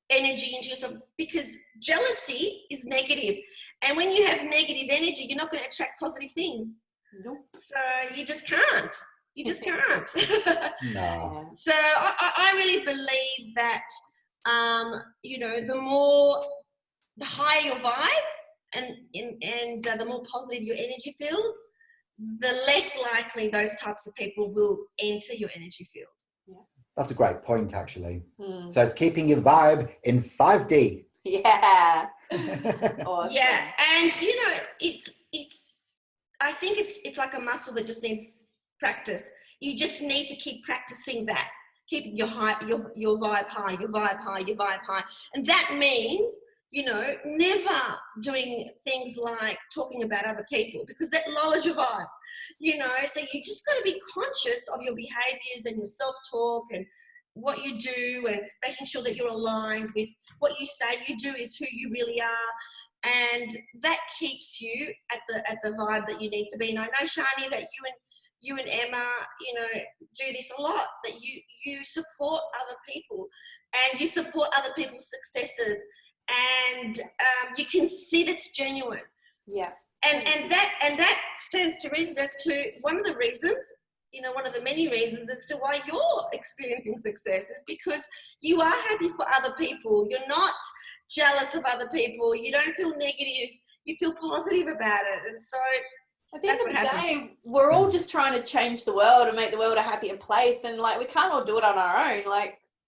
energy into yourself, because jealousy is negative. And when you have negative energy, you're not going to attract positive things. Nope. So you just can't. You just can't. No. So I really believe that, the higher your vibe, and the more positive your energy fields, the less likely those types of people will enter your energy field. Yeah. That's a great point, actually. So it's keeping your vibe in 5D. Yeah. Awesome. Yeah, and it's I think it's like a muscle that just needs practice. You just need to keep practicing that. Keep your vibe high, your vibe high, your vibe high. And that means never doing things like talking about other people, because that lowers your vibe, so you just got to be conscious of your behaviors and your self-talk and what you do, and making sure that you're aligned with what you say you do is who you really are. And that keeps you at the vibe that you need to be. And I know, Shani, that you and Emma, do this a lot, that you support other people and you support other people's successes. And you can see that's genuine. Yeah. And that stands to reason as to one of the reasons, one of the many reasons as to why you're experiencing success is because you are happy for other people. You're not jealous of other people. You don't feel negative. You feel positive about it. And so at the end of the day, we're all just trying to change the world and make the world a happier place. And we can't all do it on our own.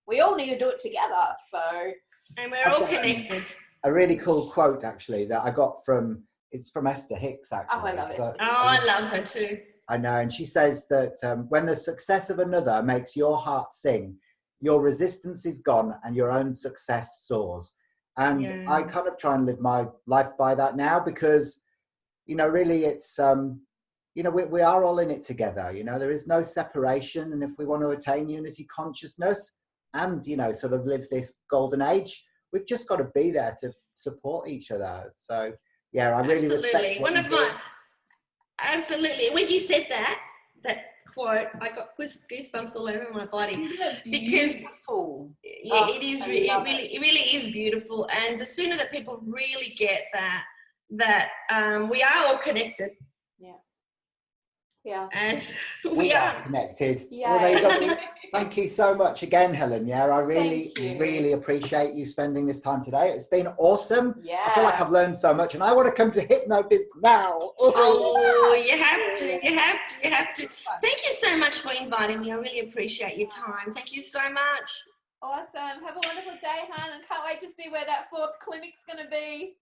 We all need to do it together. So. And we're all connected. A really cool quote, actually, that I got from It's from Esther Hicks, actually. Oh, I love So, Esther. Oh, I love her too. I know, and she says that when the success of another makes your heart sing, your resistance is gone and your own success soars. And Yeah. I kind of try and live my life by that now, because, you know, really it's, you know, we are all in it together. You know, there is no separation. And if we want to attain unity consciousness and, you know, sort of live this golden age, we've just got to be there to support each other. So, yeah, I really respect what you do. Absolutely. When you said that quote, I got goosebumps all over my body. Beautiful. Yeah, it really is beautiful. And the sooner that people really get that we are all connected. Yeah. And we are connected. Yeah. Well, there you go. Thank you so much again, Helen. Yeah, I really appreciate you spending this time today. It's been awesome. Yeah. I feel like I've learned so much, and I want to come to Hypnobiz now. Oh, you have to. Thank you so much for inviting me. I really appreciate your time. Thank you so much. Awesome. Have a wonderful day, hon, and can't wait to see where that 4th clinic's going to be.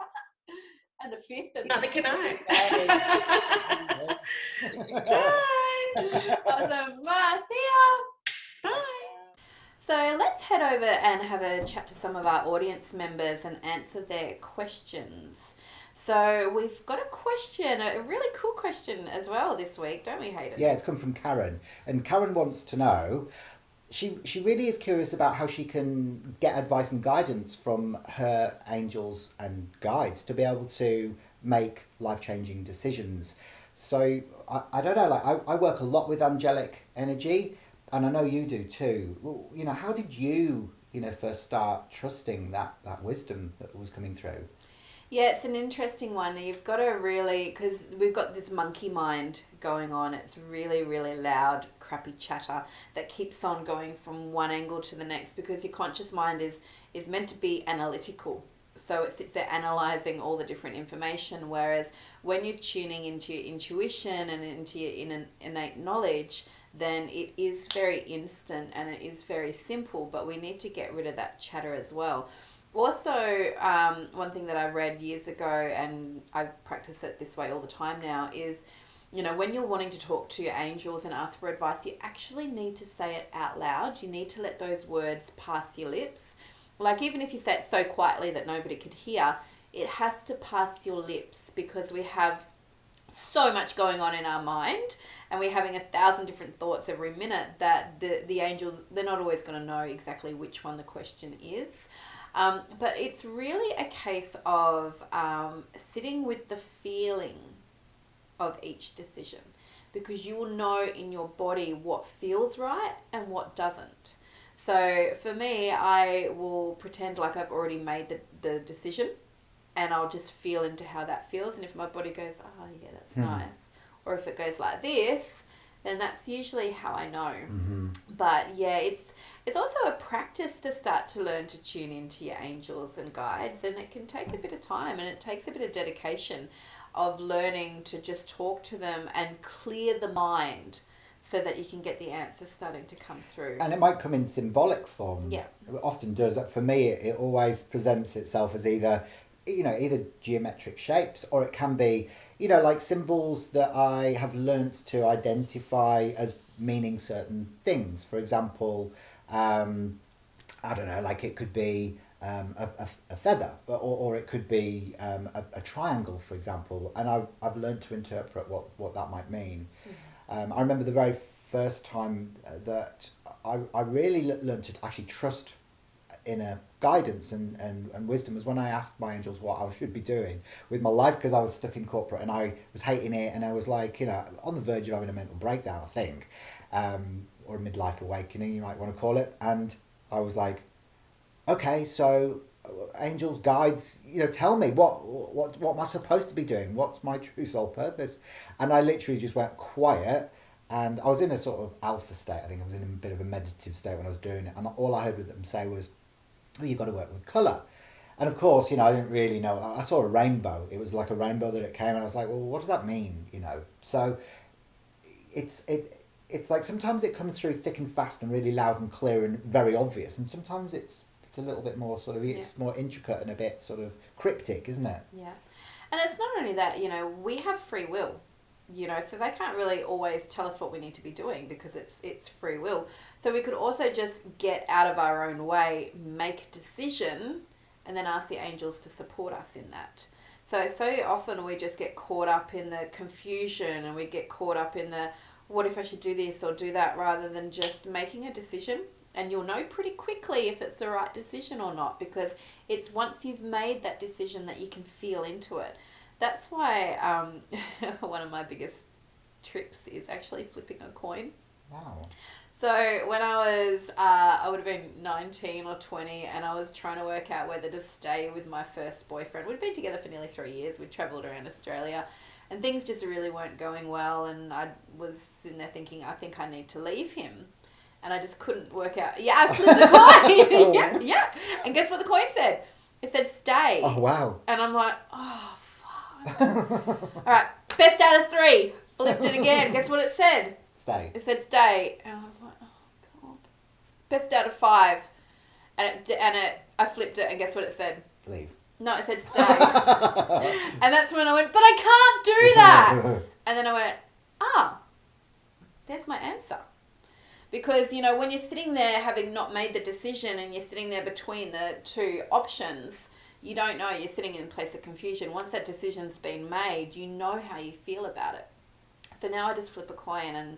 And the 5th. Neither can I. Bye. Awesome. See ya. Bye. So let's head over and have a chat to some of our audience members and answer their questions. So we've got a question, a really cool question as well this week, don't we, Hayden? Yeah, it's come from Karen. And Karen wants to know, she really is curious about how she can get advice and guidance from her angels and guides to be able to make life-changing decisions. So I don't know, like I work a lot with angelic energy, and I know you do too. Well, you know, how did you, you know, first start trusting that wisdom that was coming through? Yeah, it's an interesting one. You've got to really, because we've got this monkey mind going on. It's really, really loud, crappy chatter that keeps on going from one angle to the next, because your conscious mind is meant to be analytical. So it sits there analysing all the different information, whereas when you're tuning into your intuition and into your innate knowledge, then it is very instant and it is very simple, but we need to get rid of that chatter as well. Also, one thing that I read years ago, and I practice it this way all the time now, is, you know, when you're wanting to talk to your angels and ask for advice, you actually need to say it out loud. You need to let those words pass your lips. Like, even if you say it so quietly that nobody could hear, it has to pass your lips, because we have so much going on in our mind and we're having 1,000 different thoughts every minute that the angels, they're not always going to know exactly which one the question is. But it's really a case of sitting with the feeling of each decision, because you will know in your body what feels right and what doesn't. So for me, I will pretend like I've already made the decision, and I'll just feel into how that feels. And if my body goes, oh yeah, that's nice, or if it goes like this, then that's usually how I know. Mm-hmm. But yeah, it's also a practice to start to learn to tune into your angels and guides, and it can take a bit of time, and it takes a bit of dedication of learning to just talk to them and clear the mind so that you can get the answers starting to come through. And it might come in symbolic form. Yeah. It often does. For me, it always presents itself as either geometric shapes, or it can be, you know, like symbols that I have learnt to identify as meaning certain things. For example, I don't know, like it could be a feather, or it could be a triangle, for example, and I've learned to interpret what that might mean. I remember the very first time that I really learned to actually trust inner guidance and wisdom was when I asked my angels what I should be doing with my life, because I was stuck in corporate and I was hating it, and I was like, you know, on the verge of having a mental breakdown, I think, or a midlife awakening, you might want to call it. And I was like, okay, so angels, guides, you know, tell me what am I supposed to be doing? What's my true soul purpose? And I literally just went quiet, and I was in a sort of alpha state. I think I was in a bit of a meditative state when I was doing it, and all I heard with them say was, oh, you've got to work with colour. And of course, you know, I didn't really know. I saw a rainbow. It was like a rainbow that it came, and I was like, well, what does that mean? You know, so it's like sometimes it comes through thick and fast and really loud and clear and very obvious, and sometimes it's a little bit more sort of, it's more intricate and a bit sort of cryptic, isn't it? Yeah. And it's not only that, you know, we have free will, you know, so they can't really always tell us what we need to be doing because it's free will. So we could also just get out of our own way, make a decision, and then ask the angels to support us in that. So often we just get caught up in the confusion, and we get caught up in the, what if I should do this or do that, rather than just making a decision. And you'll know pretty quickly if it's the right decision or not, because it's once you've made that decision that you can feel into it. That's why one of my biggest tricks is actually flipping a coin. Wow. So when I would have been 19 or 20, and I was trying to work out whether to stay with my first boyfriend. We'd been together for nearly 3 years. We'd travelled around Australia, and things just really weren't going well. And I was sitting there thinking, I think I need to leave him. And I just couldn't work out. Yeah, I flipped the coin. yeah. And guess what the coin said? It said stay. Oh, wow. And I'm like, oh, fuck. All right, best out of 3. Flipped it again. Guess what it said? Stay. It said stay. And I was like, oh, God. Best out of 5. I flipped it, and guess what it said? Leave. No, it said stay. And that's when I went, but I can't do that. And then I went, there's my answer. Because, you know, when you're sitting there having not made the decision, and you're sitting there between the two options, you don't know. You're sitting in a place of confusion. Once that decision's been made, you know how you feel about it. So now I just flip a coin, and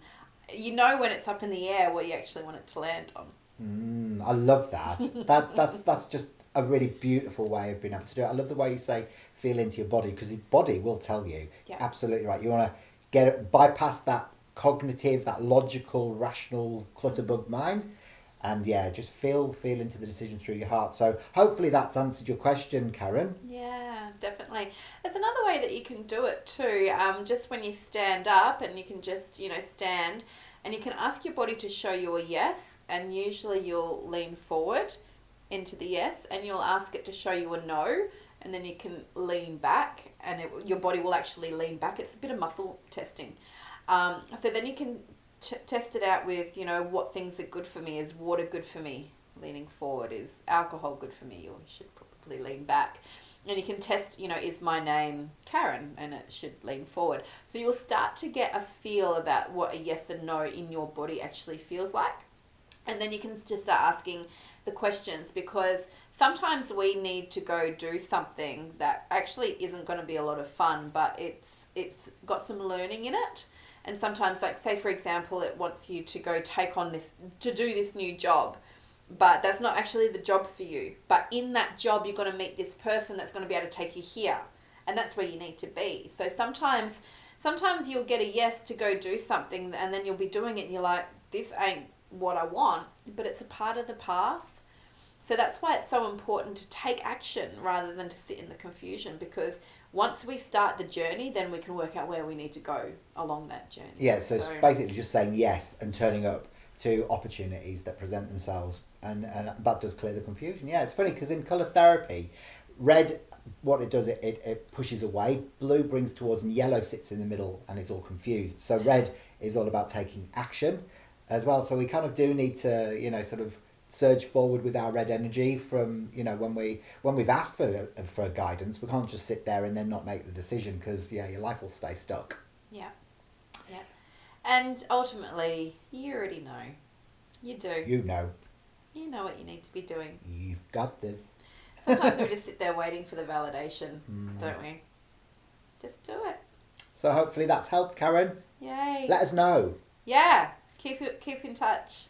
you know when it's up in the air what you actually want it to land on. I love that. That's just a really beautiful way of being able to do it. I love the way you say feel into your body, because your body will tell you. Yeah. Absolutely right. You want to bypass that cognitive, that logical, rational clutterbug mind, and just feel into the decision through your heart. So hopefully that's answered your question, Karen. Yeah, definitely. There's another way that you can do it too. Just when you stand up, and you can just, you know, stand, and you can ask your body to show you a yes, and usually you'll lean forward into the yes, and you'll ask it to show you a no, and then you can lean back, and your body will actually lean back. It's a bit of muscle testing. So then you can test it out with, you know, what things are good for me. Is water good for me? Leaning forward. Is alcohol good for me? Or you should probably lean back. And you can test, you know, is my name Karen? And it should lean forward. So you'll start to get a feel about what a yes and no in your body actually feels like. And then you can just start asking the questions, because sometimes we need to go do something that actually isn't going to be a lot of fun, but it's got some learning in it. And sometimes, like, say, for example, it wants you to go take on this, to do this new job, but that's not actually the job for you. But in that job, you're going to meet this person that's going to be able to take you here. And that's where you need to be. So sometimes you'll get a yes to go do something, and then you'll be doing it, and you're like, this ain't what I want, but it's a part of the path. So that's why it's so important to take action rather than to sit in the confusion, because once we start the journey, then we can work out where we need to go along that journey. Yeah, so it's basically just saying yes and turning up to opportunities that present themselves, and that does clear the confusion. Yeah, it's funny because in colour therapy, red, what it does, it pushes away, blue brings towards, and yellow sits in the middle and it's all confused. So red is all about taking action as well. So we kind of do need to, you know, sort of surge forward with our red energy from, you know, when we've asked for guidance. We can't just sit there and then not make the decision, because your life will stay stuck. Yeah. And ultimately, you already know. You do. You know what you need to be doing. You've got this. Sometimes we just sit there waiting for the validation, don't we? Just do it. So hopefully that's helped, Karen. Yay. Let us know. Yeah. Keep in touch.